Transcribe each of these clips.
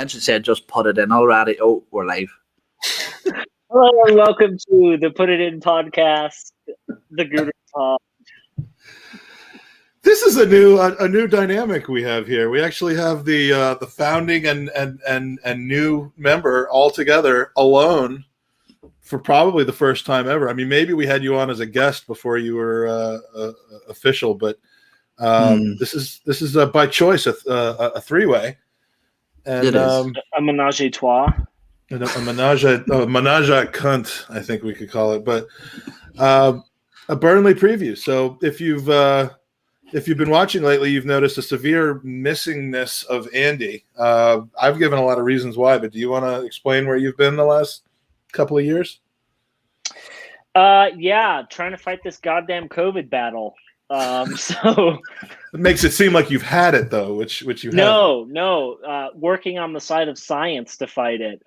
then she said, "Just put it in already." Oh, we're live. Hello and welcome to the Put It In podcast, the Gooners Pod. This is a new dynamic we have here. We actually have the founding and new member all together alone for probably the first time ever. I mean, maybe we had you on as a guest before you were official, but this is by choice a three-way. And It is. A menage a trois. A menage a cunt, I think we could call it, but a Burnley preview. So if you've been watching lately, you've noticed a severe missingness of Andy. I've given a lot of reasons why, but do you want to explain where you've been the last couple of years? Yeah, trying to fight this goddamn COVID battle. So it makes it seem like you've had it though, which you haven't. No. Working on the side of science to fight it.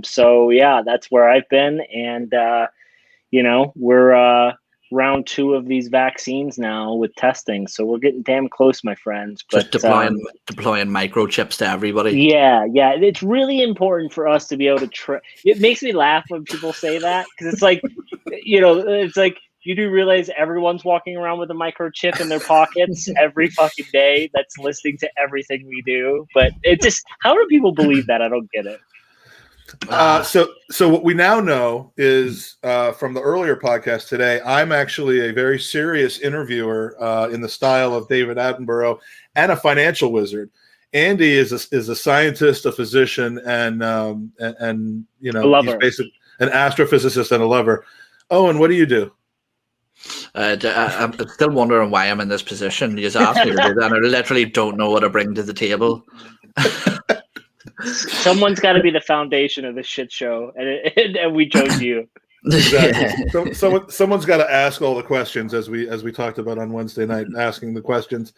So yeah, that's where I've been, and we're round 2 of these vaccines now with testing, so we're getting damn close, my friends. But just deploying microchips to everybody. Yeah, it's really important for us to be able to. It makes me laugh when people say that, because it's like, it's like. You do realize everyone's walking around with a microchip in their pockets every fucking day that's listening to everything we do. But it just, how do people believe that? I don't get it. So what we now know is from the earlier podcast today, I'm actually a very serious interviewer in the style of David Attenborough and a financial wizard. Andy is a scientist, a physician, and he's basically an astrophysicist and a lover. Owen, what do you do? I'm still wondering why I'm in this position. You just asked me to do that, and I literally don't know what to bring to the table. Someone's got to be the foundation of this shit show, and we chose you. Exactly. Someone's got to ask all the questions, as we talked about on Wednesday night, asking the questions.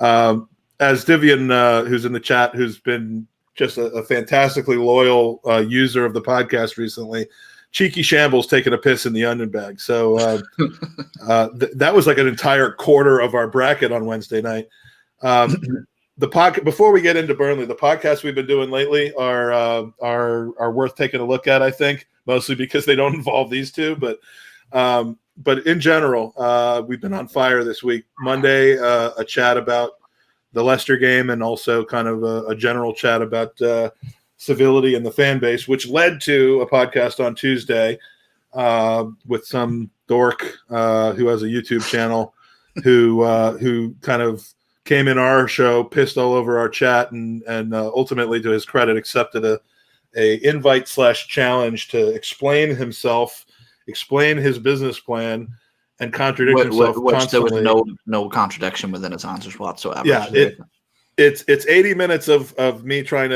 As Divian, who's in the chat, who's been just a fantastically loyal user of the podcast recently. Cheeky Shambles taking a piss in the onion bag. So that was like an entire quarter of our bracket on Wednesday night. Before we get into Burnley, the podcasts we've been doing lately are worth taking a look at, I think, mostly because they don't involve these two. But in general, we've been on fire this week. Monday, a chat about the Leicester game, and also kind of a general chat about civility in the fan base, which led to a podcast on Tuesday with some dork who has a YouTube channel who kind of came in our show, pissed all over our chat, and ultimately, to his credit, accepted a invite / challenge to explain himself, explain his business plan, and contradict himself constantly. There was no contradiction within his answers whatsoever. Yeah, it's 80 minutes of me trying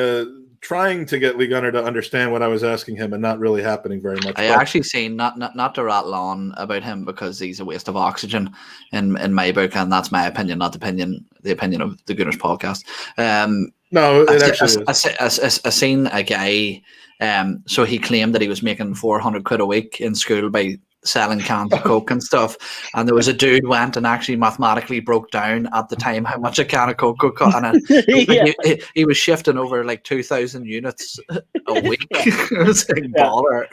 to get Lee Gunner to understand what I was asking him, and not really happening very much. I actually say not to rattle on about him, because he's a waste of oxygen in my book, and that's my opinion, not the opinion of the Gooners podcast. No, it actually is. I seen a guy. So he claimed that he was making 400 quid a week in school by selling cans of Coke and stuff, and there was a dude went and actually mathematically broke down at the time how much a can of Coke could cost, and he was shifting over like 2,000 units a week. It was like baller.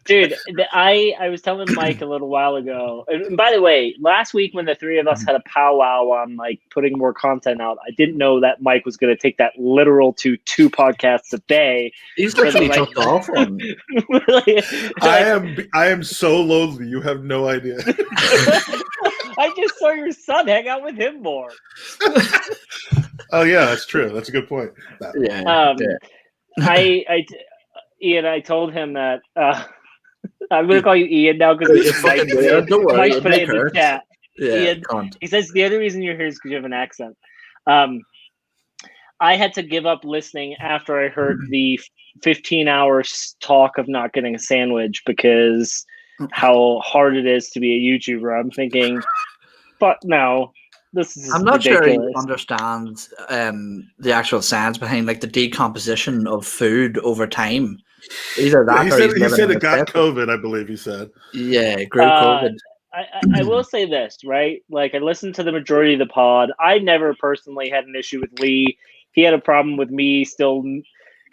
Dude, I was telling Mike a little while ago, and by the way, last week when the three of us had a powwow on like putting more content out, I didn't know that Mike was going to take that literal to 2 podcasts a day. He's literally took off one. I am so lonely, you have no idea. I just saw your son hang out with him more. Oh yeah, that's true. That's a good point. Yeah. Ian, I told him that I'm going to call you Ian now because Mike put it in the chat. Yeah, Ian, he says the other reason you're here is because you have an accent. I had to give up listening after I heard the 15 hours talk of not getting a sandwich because how hard it is to be a YouTuber. I'm thinking, but no, this is I'm not ridiculous. sure he understands the actual science behind like the decomposition of food over time. Either that, he said it got COVID. I believe he said. Yeah, grew COVID. I will say this, right? Like, I listened to the majority of the pod. I never personally had an issue with Lee. He had a problem with me still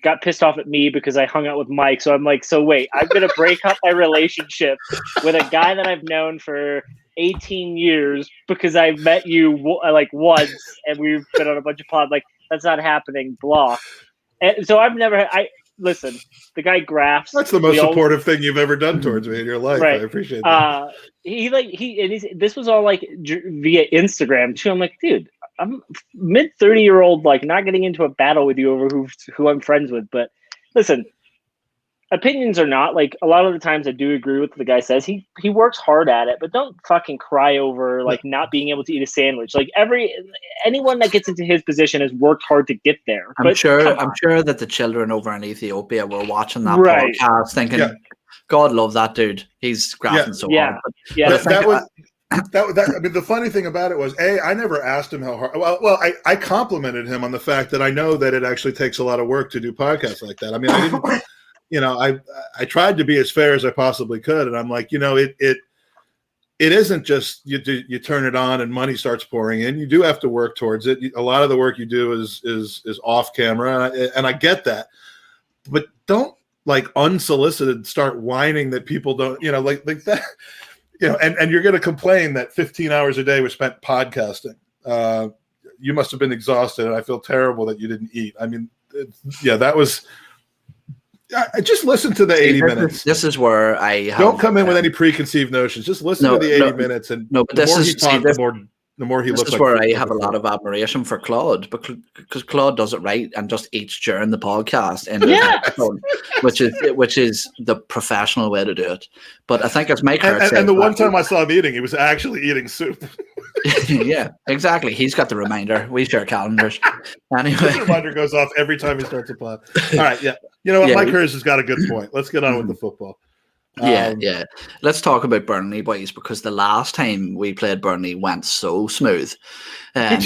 got pissed off at me because I hung out with Mike. So I'm like, so wait, I'm going to break up my relationship with a guy that I've known for 18 years because I met you like once and we've been on a bunch of pods. Like, that's not happening, blah. And so I've never, listen, the guy graphs. That's the most supportive thing you've ever done towards me in your life. Right. I appreciate that. This was all like via Instagram too. I'm like, dude, I'm mid 30-year-old, like not getting into a battle with you over who I'm friends with. But listen, opinions or not, like a lot of the times I do agree with what the guy says. He works hard at it, but don't fucking cry over like not being able to eat a sandwich. Like anyone that gets into his position has worked hard to get there. I'm sure that the children over in Ethiopia were watching that podcast thinking, God love that dude. He's grafting so hard. I mean, the funny thing about it was, I never asked him how hard. Well, I complimented him on the fact that I know that it actually takes a lot of work to do podcasts like that. I mean, I didn't, I tried to be as fair as I possibly could, and I'm like, it isn't just you turn it on and money starts pouring in. You do have to work towards it. A lot of the work you do is off camera, and I get that, but don't like unsolicited start whining that people don't, like that. And you're going to complain that 15 hours a day was spent podcasting. You must have been exhausted, and I feel terrible that you didn't eat. I mean, that was. I just listen to the 80 minutes. This is where don't come in with any preconceived notions. Just listen to the 80 minutes, and the more he talks, the more he looks like. This is where I have a lot of admiration for Claude, because Claude does it right and just eats during the podcast, which is the professional way to do it. But I think as Mike said, and the one time I saw him eating, he was actually eating soup. Yeah, exactly. He's got the reminder. We share calendars. Anyway, the reminder goes off every time he starts a pod. All right, yeah. You know what? Mike Hurst has got a good point. Let's get on with the football. Yeah. Let's talk about Burnley, boys, because the last time we played Burnley went so smooth. And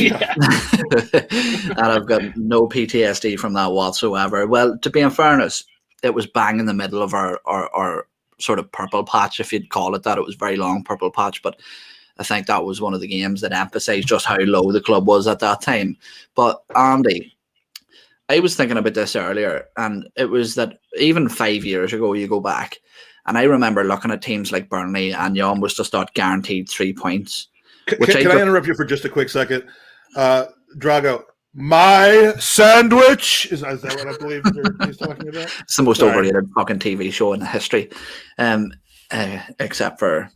I've got no PTSD from that whatsoever. Well, to be in fairness, it was bang in the middle of our sort of purple patch, if you'd call it that. It was a very long purple patch, but I think that was one of the games that emphasised just how low the club was at that time. But Andy, I was thinking about this earlier, and it was that even 5 years ago, you go back, and I remember looking at teams like Burnley, and you almost just got guaranteed 3 points. Can I interrupt you for just a quick second? Drago, my sandwich is that what I believe he's talking about? It's the most overrated fucking TV show in history, except for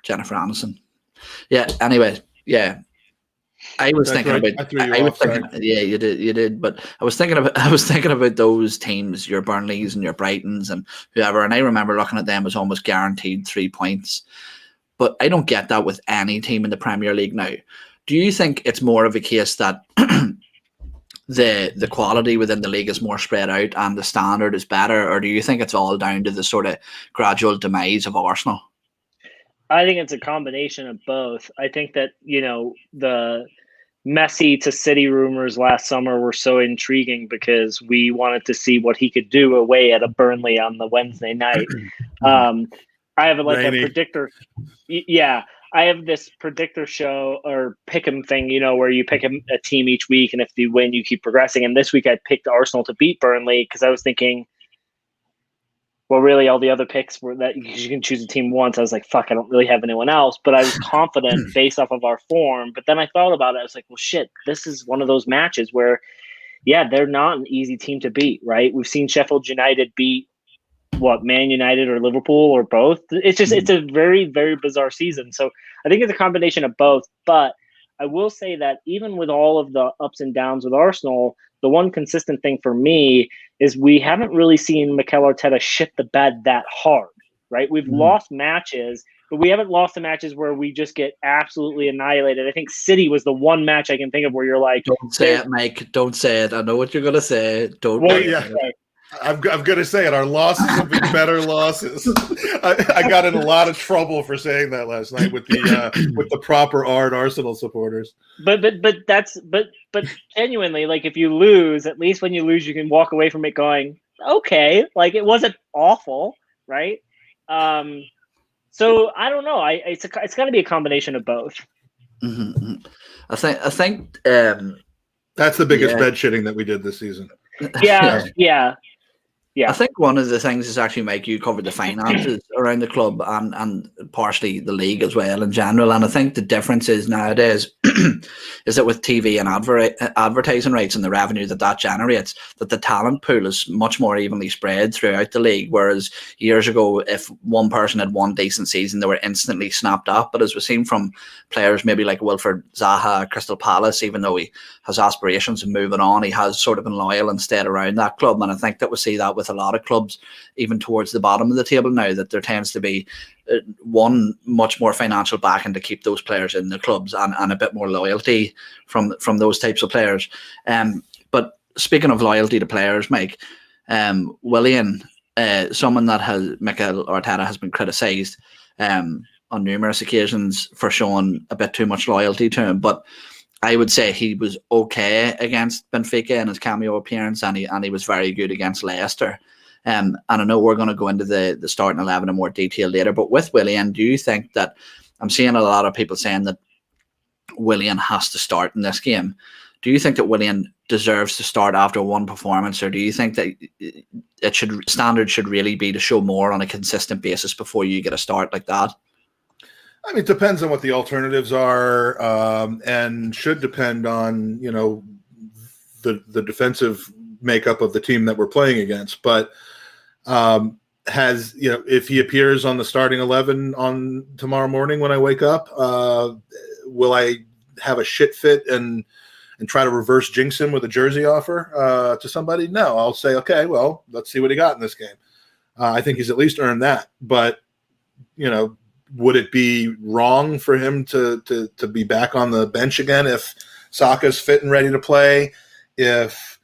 Jennifer Aniston. Yeah. Anyway, yeah. I was thinking about. Yeah, you did. But I was thinking about those teams, your Burnleys and your Brightons and whoever. And I remember looking at them as almost guaranteed 3 points. But I don't get that with any team in the Premier League now. Do you think it's more of a case that the quality within the league is more spread out and the standard is better, or do you think it's all down to the sort of gradual demise of Arsenal? I think it's a combination of both. I think that, the Messi to City rumors last summer were so intriguing because we wanted to see what he could do away at a Burnley on the Wednesday night. I have a predictor. Yeah, I have this predictor show or pick 'em thing, where you pick a team each week, and if you win, you keep progressing. And this week I picked Arsenal to beat Burnley because I was thinking, well, really, all the other picks were that you can choose a team once. I was like, fuck, I don't really have anyone else. But I was confident based off of our form. But then I thought about it. I was like, well, shit, this is one of those matches where, they're not an easy team to beat, right? We've seen Sheffield United beat, Man United or Liverpool or both. It's a very, very bizarre season. So I think it's a combination of both. But I will say that even with all of the ups and downs with Arsenal, the one consistent thing for me is we haven't really seen Mikel Arteta shit the bed that hard, right? We've lost matches, but we haven't lost the matches where we just get absolutely annihilated. I think City was the one match I can think of where you're like, don't say it, Mike. Don't say it. I know what you're going to say. Don't. Well, yeah. I'm going to say it. Our losses have been better losses. I got in a lot of trouble for saying that last night with the proper art Arsenal supporters. But genuinely, like if you lose, at least when you lose, you can walk away from it going, okay, like it wasn't awful, right? So I don't know. It's got to be a combination of both. Mm-hmm. I think that's the biggest bed shitting that we did this season. Yeah. I think one of the things is actually, Mike, you covered the finances around the club and partially the league as well in general. And I think the difference is nowadays is that with TV and advertising rates and the revenue that generates, that the talent pool is much more evenly spread throughout the league. Whereas years ago, if one person had one decent season, they were instantly snapped up. But as we've seen from players maybe like Wilfred Zaha, Crystal Palace, even though he has aspirations of moving on, he has sort of been loyal and stayed around that club. And I think that we see that with a lot of clubs, even towards the bottom of the table now, that there tends to be one much more financial backing to keep those players in the clubs and a bit more loyalty from those types of players. But speaking of loyalty to players, Mike, Willian, someone that Mikel Arteta has been criticised on numerous occasions for showing a bit too much loyalty to him, but I would say he was okay against Benfica in his cameo appearance, and he was very good against Leicester. And I know we're going to go into the starting 11 in more detail later, but with Willian, do you think that, I'm seeing a lot of people saying that Willian has to start in this game. Do you think that Willian deserves to start after one performance, or do you think that standard should really be to show more on a consistent basis before you get a start like that? I mean, it depends on what the alternatives are, and should depend on, the defensive makeup of the team that we're playing against. But if he appears on the starting 11 on tomorrow morning when I wake up, will I have a shit fit and try to reverse jinx him with a jersey offer to somebody? No, I'll say, okay, well, let's see what he got in this game. I think he's at least earned that. But, would it be wrong for him to be back on the bench again if Saka's fit and ready to play? If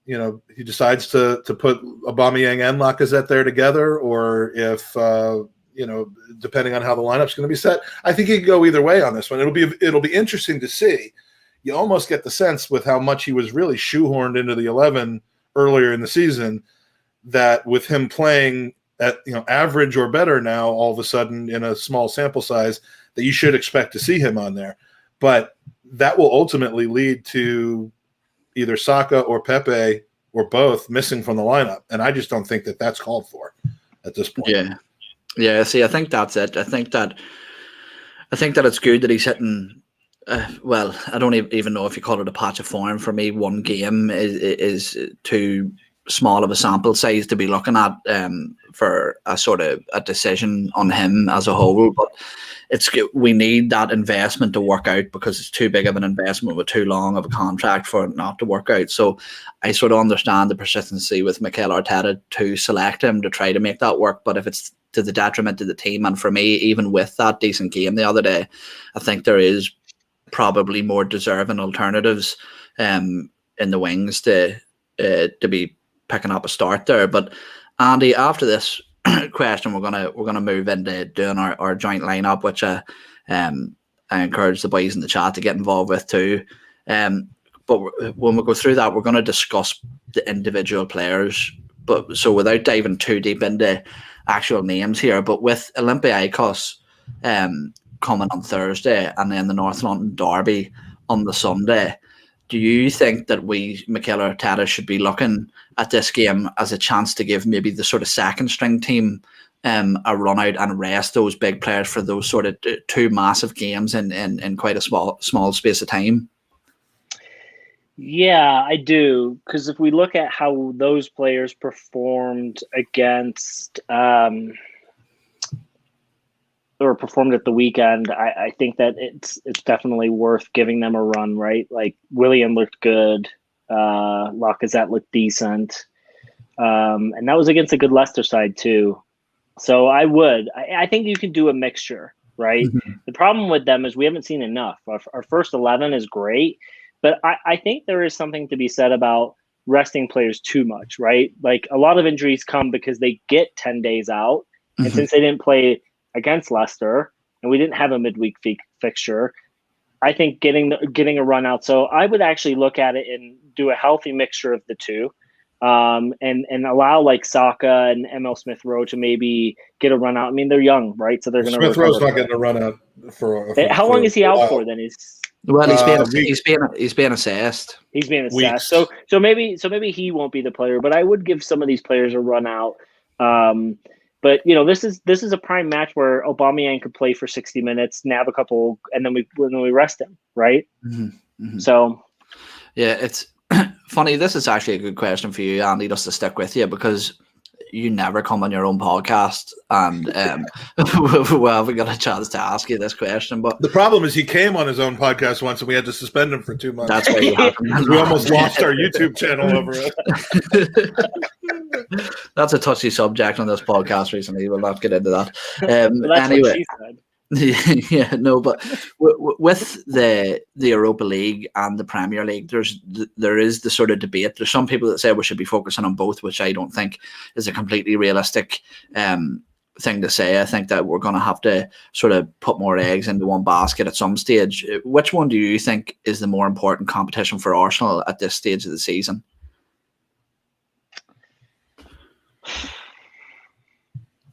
he decides to put Aubameyang and Lacazette there together, or if depending on how the lineup's going to be set, I think he could go either way on this one. It'll be interesting to see. You almost get the sense with how much he was really shoehorned into the 11 earlier in the season that with him playing at average or better now, all of a sudden in a small sample size, that you should expect to see him on there. But that will ultimately lead to either Saka or Pepe or both missing from the lineup, and I just don't think that that's called for at this point. Yeah. See, I think that's it. I think that it's good that he's hitting. Well, I don't even know if you call it a patch of form. For me, one game is too small of a sample size to be looking at for a sort of a decision on him as a whole. But we need that investment to work out, because it's too big of an investment with too long of a contract for it not to work out. So I sort of understand the persistency with Mikel Arteta to select him to try to make that work. But if it's to the detriment of the team, and for me, even with that decent game the other day, I think there is probably more deserving alternatives in the wings to be picking up a start there. But Andy, after this question, we're gonna move into doing our joint lineup, which I encourage the boys in the chat to get involved with too. But when we go through that, we're going to discuss the individual players. But so without diving too deep into actual names here, but with Olympiacos coming on Thursday and then the North London derby on the Sunday, do you think that Mikel Arteta should be looking at this game as a chance to give maybe the sort of second string team a run out and rest those big players for those sort of two massive games in quite a small space of time? Yeah, I do. Because if we look at how those players performed against or performed at the weekend, I think that it's definitely worth giving them a run, right? Like Willian looked good, Lacazette looked decent, and that was against a good Leicester side too. So I think you can do a mixture, right? Mm-hmm. The problem with them is we haven't seen enough. Our first 11 is great, but I think there is something to be said about resting players too much, right? Like a lot of injuries come because they get 10 days out, mm-hmm. and since they didn't play against Leicester, and we didn't have a midweek fixture, I think getting a run out. So I would actually look at it and do a healthy mixture of the two, and allow like Saka and ML Smith Rowe to maybe get a run out. I mean, they're young, right? So they're going to. Smith Rowe's not getting a run out for how long is he out for? Then he's Well, he's being assessed. He's being assessed. Weeks. So maybe he won't be the player, but I would give some of these players a run out. But this is a prime match where Aubameyang could play for 60 minutes, nab a couple, and then we rest him, right? Mm-hmm, mm-hmm. So, yeah, it's funny. This is actually a good question for you, Andy, just to stick with you, because you never come on your own podcast, and we haven't got a chance to ask you this question. But the problem is he came on his own podcast once, and we had to suspend him for 2 months. That's why we almost lost our YouTube channel over it. That's a touchy subject on this podcast recently. We'll not get into that. that's anyway. what she said. Yeah, no, but with the Europa League and the Premier League, there is the sort of debate. There's some people that say we should be focusing on both, which I don't think is a completely realistic thing to say. I think that we're going to have to sort of put more eggs into one basket at some stage. Which one do you think is the more important competition for Arsenal at this stage of the season?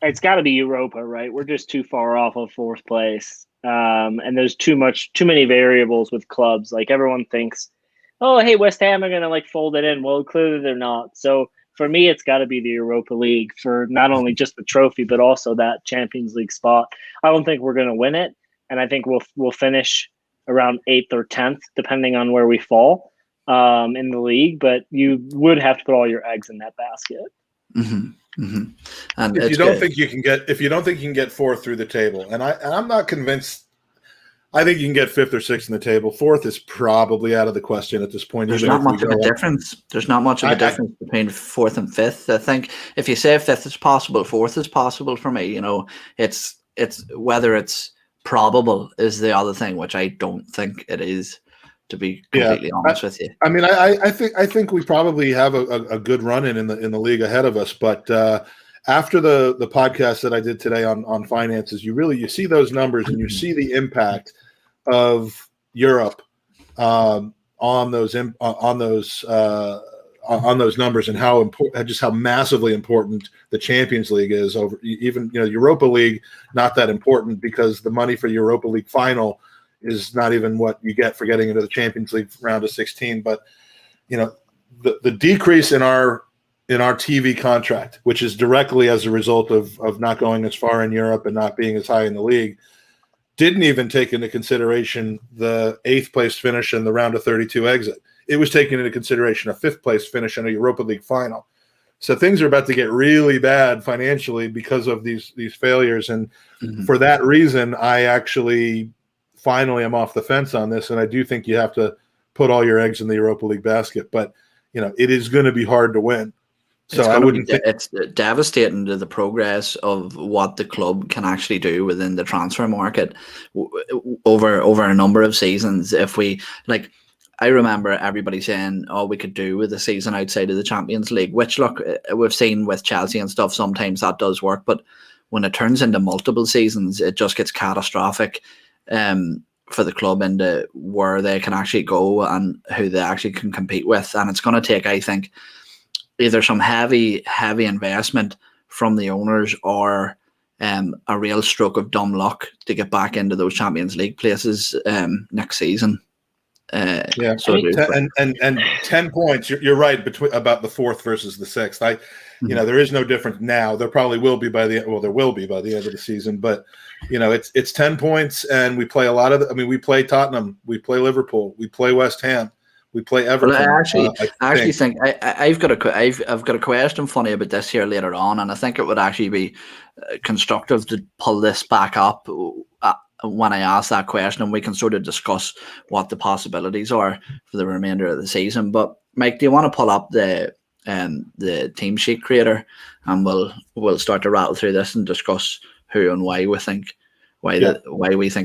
It's got to be Europa, right? We're just too far off of fourth place, and there's too many variables with clubs. Like everyone thinks, oh, hey, West Ham are gonna fold it in. Well, clearly they're not. So for me, it's got to be the Europa League for not only just the trophy, but also that Champions League spot. I don't think we're gonna win it, and I think we'll finish around 8th or 10th, depending on where we fall in the league. But you would have to put all your eggs in that basket. Mm-hmm. Mm-hmm. And if you don't think you can get fourth through the table, and I'm not convinced. I think you can get 5th or 6th in the table. 4th is probably out of the question at this point. There's not much of a difference. There's not much of a difference between 4th and 5th. I think if you say 5th is possible, 4th is possible for me. It's whether it's probable is the other thing, which I don't think it is. To be completely honest with you, I mean, I think we probably have a good run in the league ahead of us. But after the podcast that I did today on finances, you see those numbers and you see the impact of Europe on those numbers and how important, just how massively important the Champions League is over even Europa League. Not that important because the money for Europa League final is not even what you get for getting into the Champions League round of 16. But the decrease in our TV contract, which is directly as a result of not going as far in Europe and not being as high in the league, didn't even take into consideration the 8th place finish and the round of 32 exit. It was taking into consideration a 5th place finish in a Europa League final. So things are about to get really bad financially because of these failures. And for that reason, I actually finally I'm off the fence on this, and I do think you have to put all your eggs in the Europa League basket. But it is going to be hard to win. So I wouldn't. It's devastating to the progress of what the club can actually do within the transfer market over a number of seasons. If we I remember everybody saying, "Oh, we could do with a season outside of the Champions League," which look we've seen with Chelsea and stuff. Sometimes that does work, but when it turns into multiple seasons, it just gets catastrophic. For the club into where they can actually go and who they actually can compete with. And it's going to take, I think, either some heavy investment from the owners or a real stroke of dumb luck to get back into those Champions League places next season. So 10 points. You're right about the 4th versus the 6th. There is no difference now. There probably will be by the end of the season. But it's 10 points, and we play a lot of. We play Tottenham, we play Liverpool, we play West Ham, we play Everton. Well, I actually think I've got a question funny about this here later on, and I think it would actually be constructive to pull this back up when I ask that question, and we can sort of discuss what the possibilities are for the remainder of the season. But Mike, do you want to pull up the team sheet creator, and we'll start to rattle through this and discuss who and why we think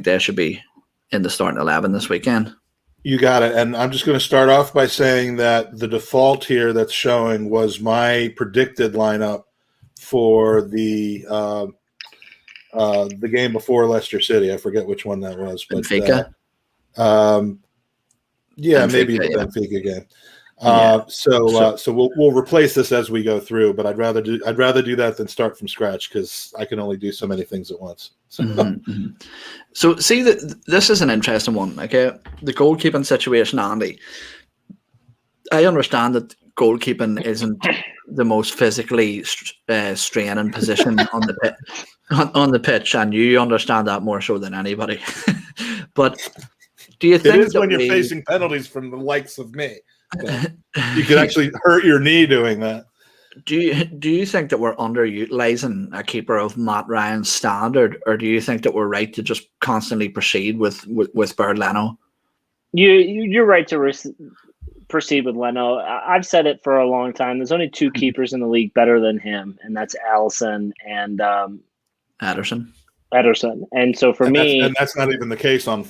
they should be in the starting 11 this weekend. You got it. And I'm just going to start off by saying that the default here that's showing was my predicted lineup for the game before Leicester City. I forget which one that was, but Benfica. Benfica, maybe the Benfica game. So we'll replace this as we go through, but I'd rather do that than start from scratch because I can only do so many things at once. So, So see that this is an interesting one. Okay, the goalkeeping situation, Andy. I understand that goalkeeping isn't the most physically straining position on the pitch, and you understand that more so than anybody. But do you think it is when you're facing penalties from the likes of me? You could actually hurt your knee doing that. Do you think that we're underutilizing a keeper of Matt Ryan's standard, or do you think that we're right to just constantly proceed with Bernd Leno? You're right to proceed with Leno. I've said it for a long time. There's only two keepers in the league better than him, and that's Alisson and Ederson. And so for me, that's not even the case on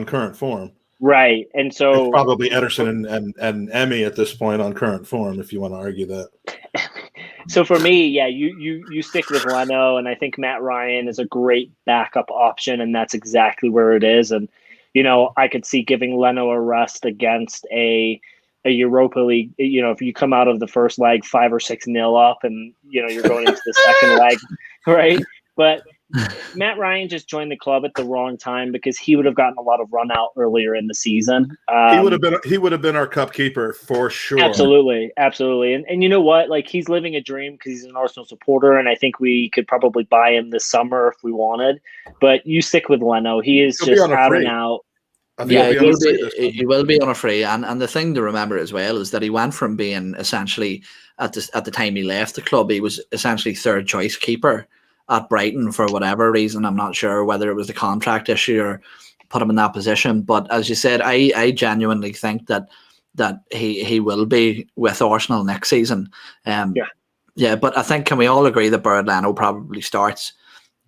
current form. Right. And so it's probably Ederson and Emmy at this point on current form, if you want to argue that. So for me, yeah, you stick with Leno, and I think Matt Ryan is a great backup option, and that's exactly where it is. And I could see giving Leno a rest against a Europa League. If you come out of the first leg 5 or 6-0 up, and you're going into the second leg, right? But Matt Ryan just joined the club at the wrong time because he would have gotten a lot of run out earlier in the season. He would have been our cup keeper for sure. Absolutely. And you know what? Like, he's living a dream because he's an Arsenal supporter, and I think we could probably buy him this summer if we wanted. But you stick with Leno. He is just out and out. Yeah, he will be on a free. And the thing to remember as well is that he went from being essentially at the time he left the club, he was essentially third choice keeper at Brighton for whatever reason. I'm not sure whether it was the contract issue or put him in that position. But as you said, I genuinely think that he will be with Arsenal next season. Yeah, but I think, can we all agree that Bernd Leno probably starts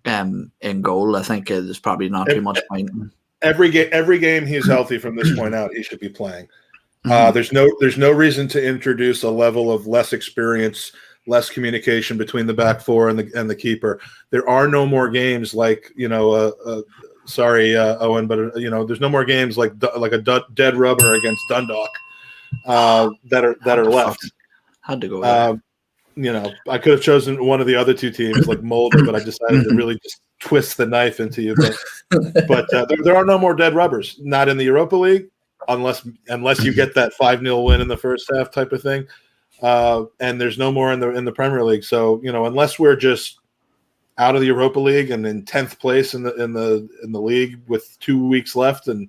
in goal? I think there's probably not too much point. Every game he's healthy from this point out, he should be playing. There's no reason to introduce a level of less experience, less communication between the back four and the keeper. There are no more games like sorry, Eoin, but there's no more games like a dead rubber against Dundalk that are left. Had to go. I could have chosen one of the other two teams like Mulder, but I decided to really just twist the knife into you. But there are no more dead rubbers, not in the Europa League, unless you get that 5-0 win in the first half type of thing. And there's no more in the Premier League. So unless we're just out of the Europa League and in 10th place in the league with 2 weeks left, and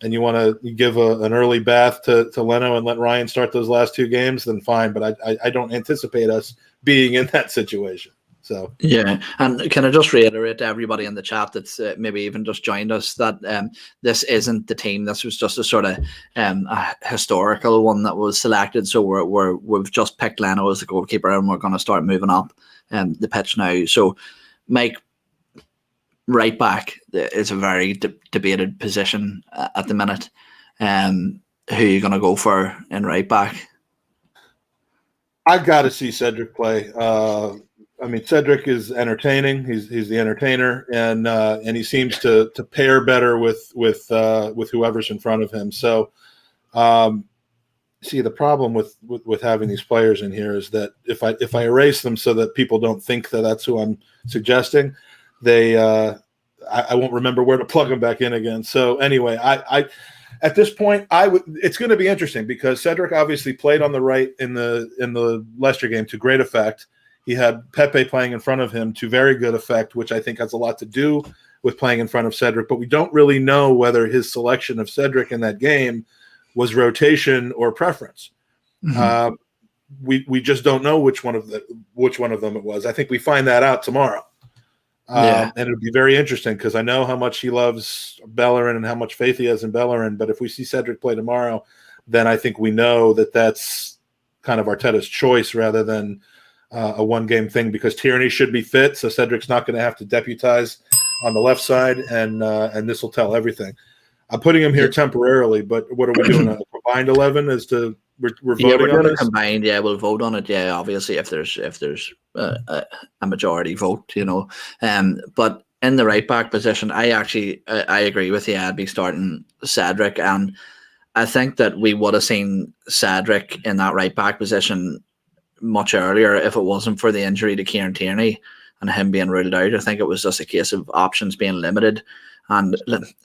you want to give an early bath to Leno and let Ryan start those last 2 games, then fine. But I don't anticipate us being in that situation. So yeah, and can I just reiterate to everybody in the chat that's maybe even just joined us that this isn't the team. This was just a sort of a historical one that was selected. So we've just picked Leno as the goalkeeper, and we're going to start moving up the pitch now. So Mike, right back is a very debated position at the minute. Who are you going to go for in right back? I've got to see Cedric play. Cedric is entertaining. He's the entertainer, and he seems to pair better with whoever's in front of him. So, the problem with having these players in here is that if I erase them so that people don't think that that's who I'm suggesting, I won't remember where to plug them back in again. So anyway, I at this point it's going to be interesting because Cedric obviously played on the right in the Leicester game to great effect. He had Pepe playing in front of him to very good effect, which I think has a lot to do with playing in front of Cedric. But we don't really know whether his selection of Cedric in that game was rotation or preference. Mm-hmm. We just don't know which one of them it was. I think we find that out tomorrow. And it'll be very interesting because I know how much he loves Bellerin and how much faith he has in Bellerin. But if we see Cedric play tomorrow, then I think we know that that's kind of Arteta's choice rather than a one-game thing, because Tierney should be fit, so Cedric's not going to have to deputize on the left side, and this will tell everything. I'm putting him here temporarily, but what are we doing? A combined 11 as to we're voting on this? Combined, we'll vote on it. Yeah, obviously, if there's a majority vote, But in the right back position, I agree with you. I'd be starting Cedric, and I think that we would have seen Cedric in that right back position much earlier if it wasn't for the injury to Kieran Tierney and him being ruled out. I think it was just a case of options being limited. And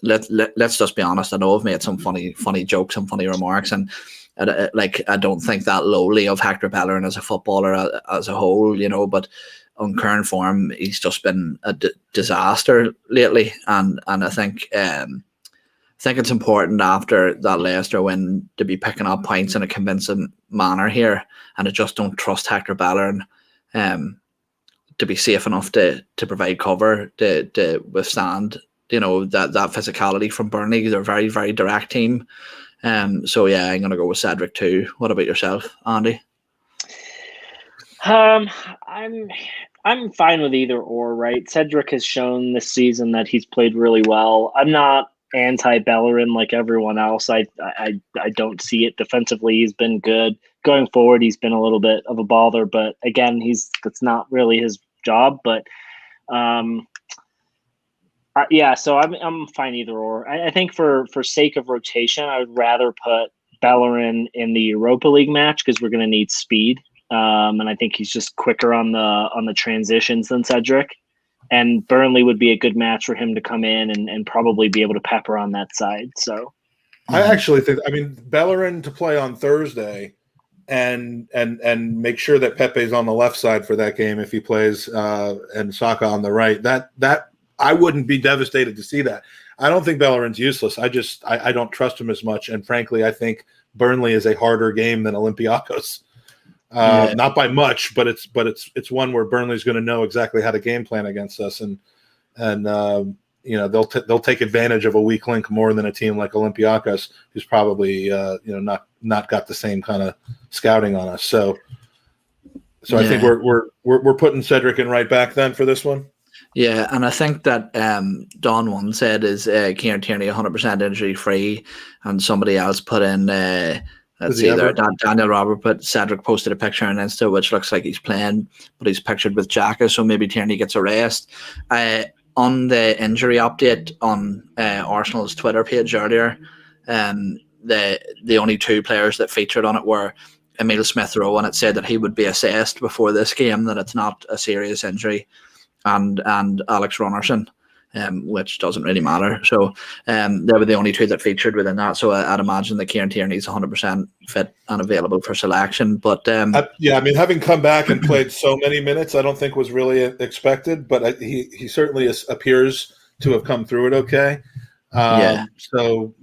let's just be honest. I know I've made some funny jokes and funny remarks, and I don't think that lowly of Hector Bellerin as a footballer as a whole, but on current form, he's just been a disaster lately. And I think it's important after that Leicester win to be picking up points in a convincing manner here, and I just don't trust Hector Bellerin to be safe enough to provide cover to withstand that physicality from Burnley. They're a very, very direct team. So yeah, I'm gonna go with Cedric too. What about yourself, Andy? I'm fine with either or, right? Cedric has shown this season that he's played really well. I'm not anti-Bellerin like everyone else. I don't see it defensively. He's been good. Going forward, he's been a little bit of a bother, but again, that's not really his job. But so I'm fine either or. I think for sake of rotation, I would rather put Bellerin in the Europa League match because we're going to need speed, and I think he's just quicker on the transitions than Cedric. And Burnley would be a good match for him to come in and probably be able to pepper on that side. So I actually think, Bellerin to play on Thursday and make sure that Pepe's on the left side for that game if he plays and Saka on the right. That I wouldn't be devastated to see that. I don't think Bellerin's useless. I don't trust him as much. And frankly, I think Burnley is a harder game than Olympiacos. Not by much, but it's one where Burnley's going to know exactly how to game plan against us, and they'll take advantage of a weak link more than a team like Olympiacos, who's probably not got the same kind of scouting on us. So I think we're putting Cedric in right back then for this one. Yeah, and I think that Don One said is Kieran Tierney 100% injury free, and somebody else put in. Let's see there. Daniel Robert put Cedric posted a picture on Insta, which looks like he's playing, but he's pictured with Xhaka, so maybe Tierney gets a rest. On the injury update on Arsenal's Twitter page earlier, the only two players that featured on it were Emile Smith-Rowe, and it said that he would be assessed before this game, that it's not a serious injury, and Alex Runnerson. Which doesn't really matter. So they were the only two that featured within that. So I'd imagine that Kieran Tierney is 100% fit and available for selection. But having come back and played so many minutes, I don't think was really expected. But he certainly appears to have come through it okay. So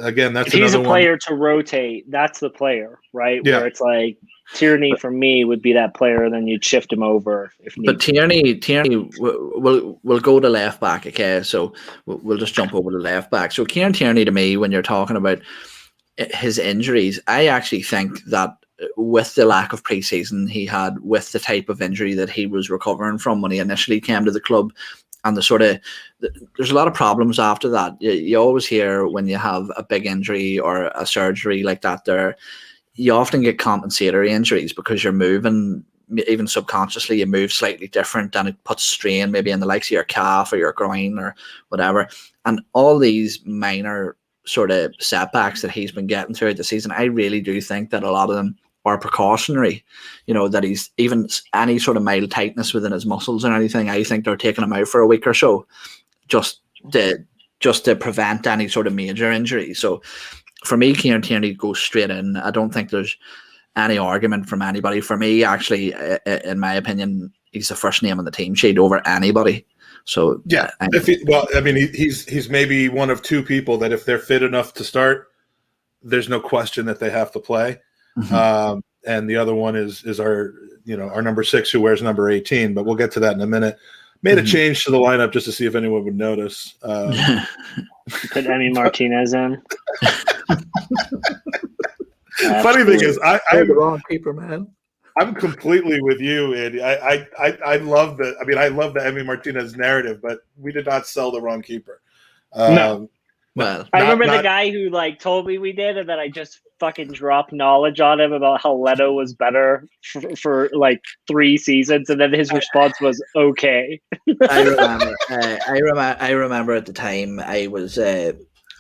again, that's if he's a player to rotate. That's the player, right? Yeah. Where it's like Tierney for me would be that player. Then you'd shift him over if needed. But Tierney will go to left back. Okay, so we'll just jump over to left back. So Kieran Tierney, to me, when you're talking about his injuries, I actually think that with the lack of preseason he had, with the type of injury that he was recovering from when he initially came to the club, and there's a lot of problems after that. You always hear when you have a big injury or a surgery like that, you often get compensatory injuries because you're moving, even subconsciously, you move slightly different, and it puts strain maybe in the likes of your calf or your groin or whatever. And all these minor sort of setbacks that he's been getting throughout the season, I really do think that a lot of them are precautionary. That he's even any sort of mild tightness within his muscles or anything, I think they're taking him out for a week or so just to prevent any sort of major injury. So for me, Kieran Tierney goes straight in. I don't think there's any argument from anybody. For me, actually, in my opinion, he's the first name on the team sheet over anybody. So yeah, he's maybe one of two people that if they're fit enough to start, there's no question that they have to play. Mm-hmm. And the other one is our number 6 who wears number 18, but we'll get to that in a minute. Made a change to the lineup just to see if anyone would notice. Put Emi Martinez in. Funny thing is, I'm the wrong keeper, man. I'm completely with you, Andy. I love the Emi Martinez narrative, but we did not sell the wrong keper. No. Well, I remember the guy who told me we did, and then I just fucking dropped knowledge on him about how Leno was better for 3 seasons, and then his response was okay. I remember at the time I was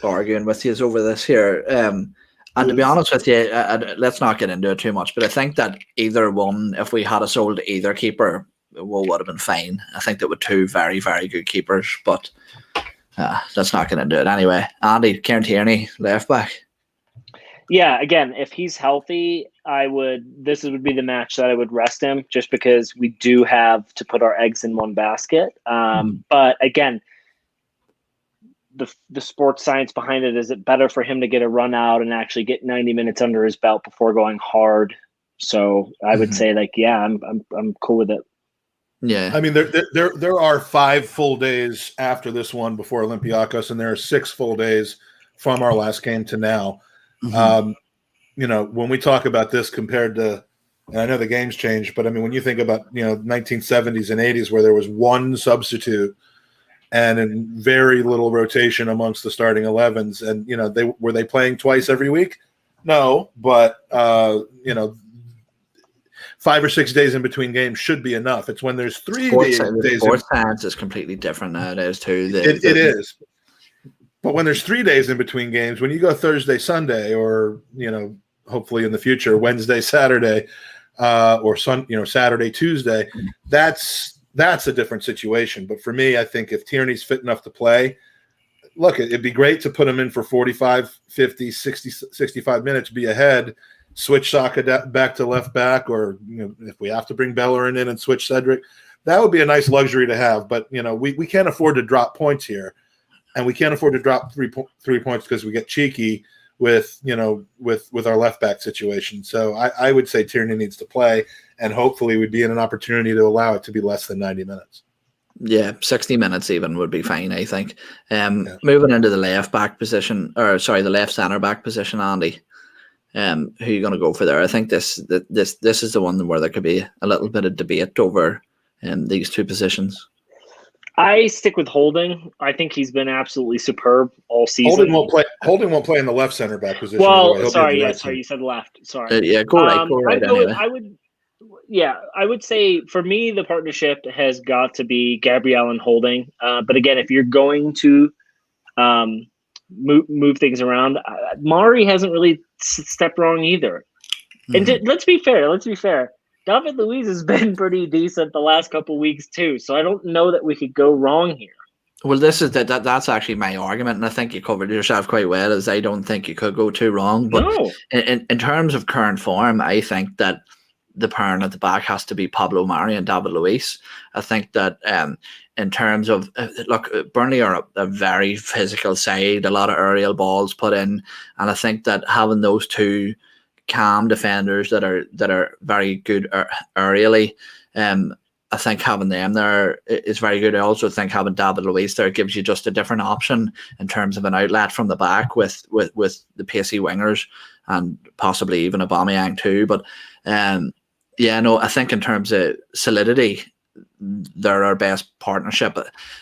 arguing with you over this here. And to be honest with you, let's not get into it too much, but I think that either one, if we had sold either keeper, would have been fine. I think that with two very, very good keepers, but let's not get into it. Anyway, Andy, Kieran Tierney, left back. Yeah, again, if he's healthy, this would be the match that I would rest him, just because we do have to put our eggs in one basket. But again, the sports science behind it, is it better for him to get a run out and actually get 90 minutes under his belt before going hard? So I would say, like, yeah, I'm cool with it. Yeah, I mean, there are 5 full days after this one before Olympiacos, and there are 6 full days from our last game to now. You know, when we talk about this compared to, and I know the game's changed, but I mean, when you think about, 1970s and 80s where there was one substitute and in very little rotation amongst the starting 11s, and were they playing twice every week? No, but 5 or 6 days in between games should be enough. It's when there's 3 days. Sports science is completely different nowadays too. It is. But when there's 3 days in between games, when you go Thursday, Sunday, or hopefully in the future Wednesday, Saturday, or Saturday, Tuesday, that's a different situation. But for me, I think if Tierney's fit enough to play, look, it'd be great to put him in for 45, 50, 60, 65 minutes, be ahead, switch Saka back to left back, or if we have to bring Bellerin in and switch Cedric, that would be a nice luxury to have. But we can't afford to drop points here. And we can't afford to drop 3 points because we get cheeky with our left back situation. So I would say Tierney needs to play, and hopefully we'd be in an opportunity to allow it to be less than 90 minutes. Yeah, 60 minutes even would be fine, I think. Moving into the left back position, the left centre back position, Andy. Who are you going to go for there? I think this is the one where there could be a little bit of debate over these two positions. I stick with Holding. I think he's been absolutely superb all season. Holding won't play in the left center back position. Well, sorry, you said left. Sorry. Go right. Anyway. I would say for me the partnership has got to be Gabriel and Holding. But again, if you're going to move things around, Mari hasn't really stepped wrong either. And let's be fair. David Luiz has been pretty decent the last couple of weeks too, so I don't know that we could go wrong here. Well, this is that's actually my argument, and I think you covered yourself quite well, as I don't think you could go too wrong. But in terms of current form, I think that the pairing at the back has to be Pablo Mari and David Luiz. I think that in terms of, look, Burnley are a very physical side, a lot of aerial balls put in, and I think that having those two calm defenders that are very good aerially, I think having them there is very good. I also think having David Luiz there gives you just a different option in terms of an outlet from the back with the pacey wingers, and possibly even Aubameyang too. But I think in terms of solidity, they're our best partnership.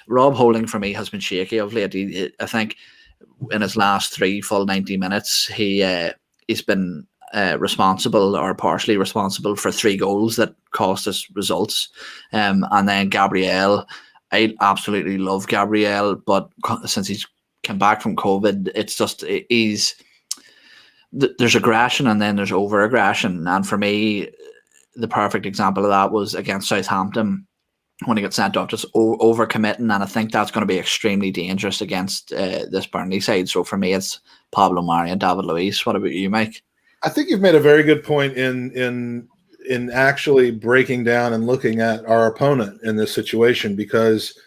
Rob Holding for me has been shaky of late. I think in his last 3 full 90 minutes, he's been responsible or partially responsible for 3 goals that cost us results. And then Gabriel, I absolutely love Gabriel, but since he's come back from COVID, it's just there's aggression and then there's over aggression. And for me, the perfect example of that was against Southampton when he got sent off, just over committing, and I think that's going to be extremely dangerous against this Burnley side. So for me, it's Pablo Mari and David Luiz. What about you, Mike? I think you've made a very good point in actually breaking down and looking at our opponent in this situation, because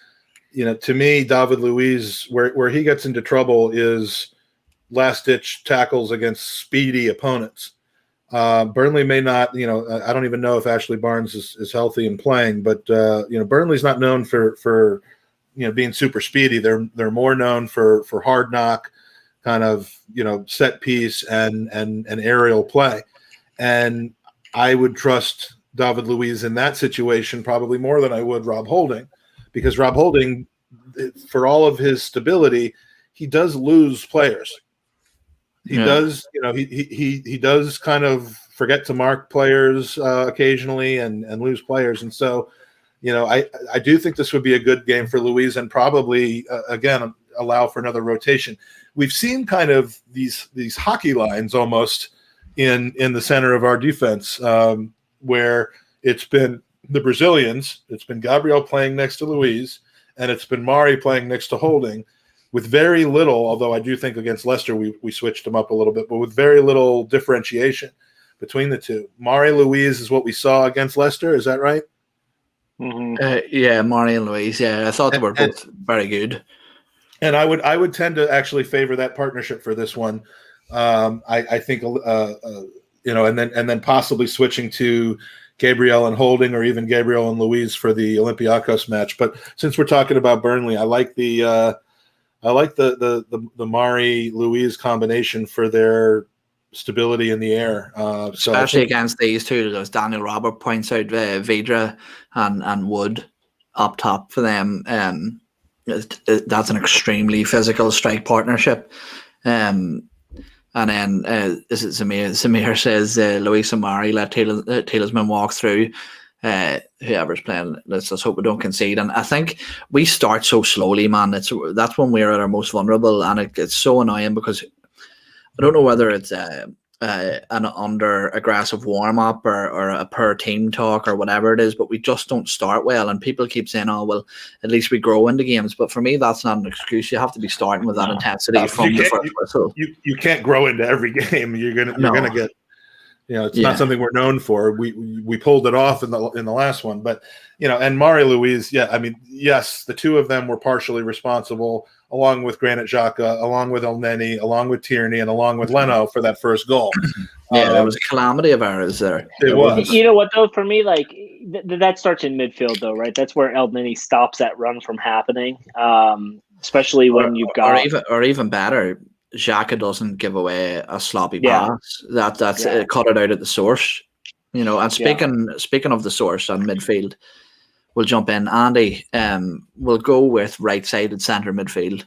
to me, David Luiz, where he gets into trouble is last ditch tackles against speedy opponents. Burnley may not, I don't even know if Ashley Barnes is healthy and playing, but Burnley's not known for being super speedy. They're more known for hard knock, kind of set piece and aerial play. And I would trust David Luiz in that situation probably more than I would Rob Holding, because Rob Holding, for all of his stability, he does lose players. He does, he does kind of forget to mark players occasionally and lose players. And so, I do think this would be a good game for Luiz, and probably, again, allow for another rotation. We've seen kind of these hockey lines almost in the center of our defense, where it's been the Brazilians, it's been Gabriel playing next to Luiz, and it's been Mari playing next to Holding, with very little, although I do think against Leicester we switched them up a little bit, but with very little differentiation between the two. Mari Luiz is what we saw against Leicester, is that right? Mm-hmm. Yeah, Mari and Luiz. Yeah, I thought they were both very good. And I would tend to actually favor that partnership for this one. I think and then possibly switching to Gabriel and Holding, or even Gabriel and Luiz for the Olympiacos match. But since we're talking about Burnley, I like the Mari Luiz combination for their stability in the air. Especially against these two, as Daniel Robert points out, Vidra and Wood up top for them. That's an extremely physical strike partnership. And then is it Samir says Luis and Mari let Talisman walk through. Whoever's playing, let's just hope we don't concede. And I think we start so slowly, man. That's when we're at our most vulnerable, and it's so annoying because I don't know whether it's an under aggressive warm up or a per team talk or whatever it is, but we just don't start well. And people keep saying, "Oh, well, at least we grow into games." But for me, that's not an excuse. You have to be starting with that intensity from the first whistle. You can't grow into every game. You're gonna get. It's not something we're known for. We pulled it off in the last one, but and Mari Luiz, yes, the two of them were partially responsible, along with Granit Xhaka, along with El Neni, along with Tierney, and along with Leno for that first goal. There was a calamity of errors there. It was. You know what though? For me, like that starts in midfield though, right? That's where El Neni stops that run from happening. Especially when you've got, or even better, Xhaka doesn't give away a sloppy pass. That's cut it out at the source. And speaking of the source on midfield, we'll jump in. Andy, we'll go with right-sided centre midfield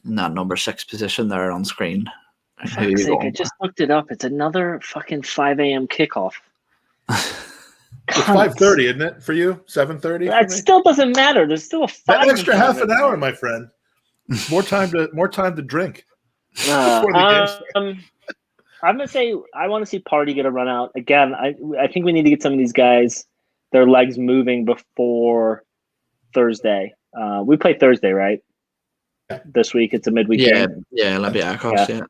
in that number 6 position there on screen. For fuck's sake, I just looked it up. It's another fucking 5 a.m. kickoff. It's 5:30, isn't it, for you? 7:30? That still doesn't matter. There's still a 5 that extra half an hour, my friend. More time to drink. I'm gonna say I want to see Party get a run out again. I think we need to get some of these guys their legs moving before Thursday. We play Thursday, right? This week it's a midweek game. Olympiacos, yeah.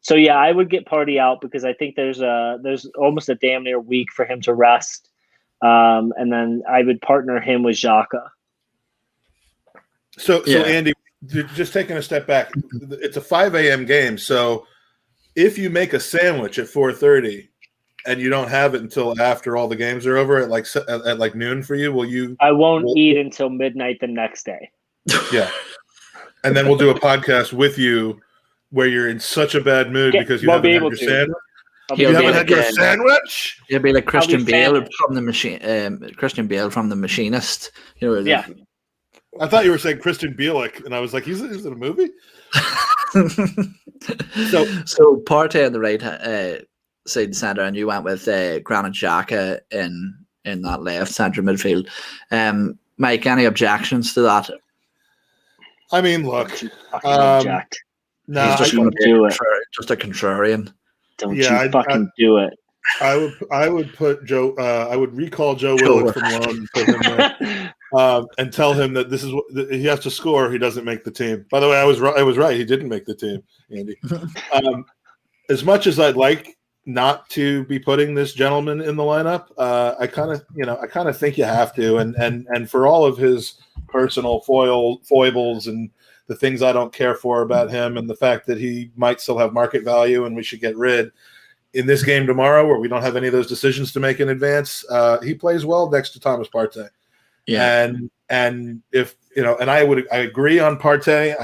So I would get Party out because I think there's almost a damn near week for him to rest. And then I would partner him with Xhaka. So Andy, just taking a step back, it's a 5 a.m. game. So if you make a sandwich at 4:30 and you don't have it until after all the games are over at like noon for you, will you? I won't eat until midnight the next day. Yeah. And then we'll do a podcast with you where you're in such a bad mood because you haven't had your sandwich. You haven't had your sandwich? It'll be like Christian Bale from the machine. Christian Bale from The Machinist. Yeah. I thought you were saying Christian Bielik, and I was like, he's in a movie? So Partey on the right side centre, and you went with Granit Xhaka in that left centre midfield. Mike, any objections to that? I mean, look. He's just going to do it. Just a contrarian. Don't you fucking do it. I would put Joe. I would recall Joe Willock from loan and put him there, and tell him that this is what he has to score. He doesn't make the team. By the way, I was right. He didn't make the team, Andy. As much as I'd like not to be putting this gentleman in the lineup, I kind of think you have to. And for all of his personal foibles and the things I don't care for about him, and the fact that he might still have market value and we should get rid. In this game tomorrow, where we don't have any of those decisions to make in advance, he plays well next to Thomas Partey. Yeah, and if and I agree on Partey.